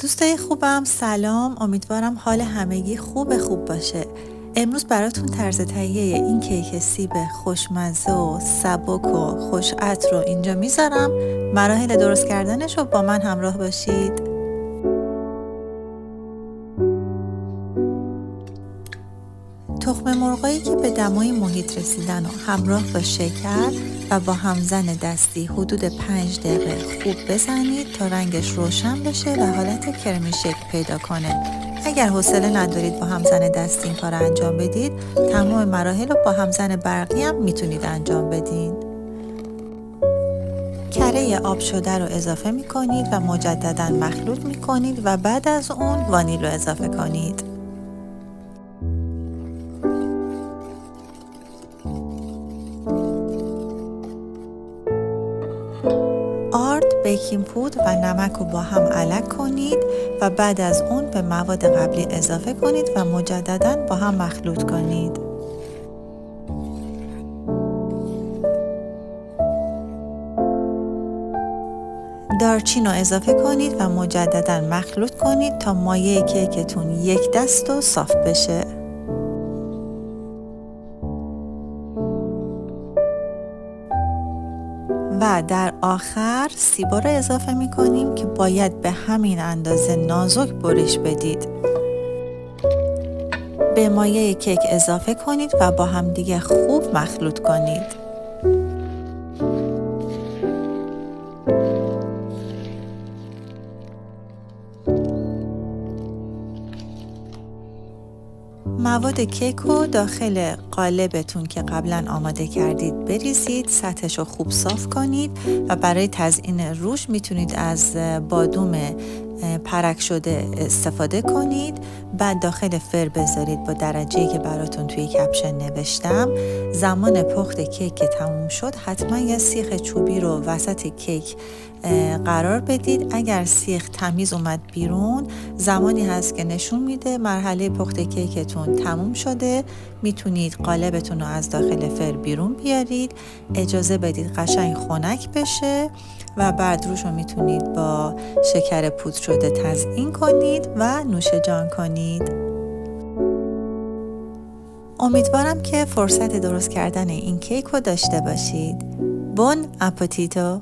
دوستای خوبم سلام، امیدوارم حال همگی خوب باشه. امروز براتون طرز تهیه این کیک سیب خوشمزه و سبک و خوش عطر رو اینجا میذارم. مراحل درست کردنش رو با من همراه باشید. تخم مرغایی که به دمای محیط رسیدن و همراه با شکر و با همزن دستی حدود 5 دقیقه خوب بزنید تا رنگش روشن بشه و حالت کرمی شکل پیدا کنه. اگر حوصله ندارید با همزن دستی این کار انجام بدید، تمام مراحل رو با همزن برقی هم میتونید انجام بدین. کره آب شده رو اضافه میکنید و مجددا مخلوط میکنید و بعد از اون وانیل رو اضافه کنید. آرد، بیکینگ پودر و نمک رو با هم الک کنید و بعد از اون به مواد قبلی اضافه کنید و مجددا با هم مخلوط کنید. دارچین رو اضافه کنید و مجددا مخلوط کنید تا مایه کیکتون یک دست و صاف بشه. و در آخر سیبا رو اضافه می کنیم که باید به همین اندازه نازک بریش بدید. به مایه کیک اضافه کنید و با هم دیگه خوب مخلوط کنید. مواد کیک رو داخل قالبتون که قبلا آماده کردید بریزید، سطحش رو خوب صاف کنید و برای تزیین روش میتونید از بادوم پرک شده استفاده کنید. بعد داخل فر بذارید با درجه‌ای که براتون توی کپشن نوشتم. زمان پخت کیک که تموم شد حتما یه سیخ چوبی رو وسط کیک قرار بدید. اگر سیخ تمیز اومد بیرون، زمانی هست که نشون میده مرحله پخت کیکتون تموم شده. میتونید قالبتون رو از داخل فر بیرون بیارید، اجازه بدید قشنگ خنک بشه و بعد روش رو میتونید با شکر پودر شده تزیین کنید و نوش جان کنید. امیدوارم که فرصت درست کردن این کیک رو داشته باشید. بون اپوتیتو!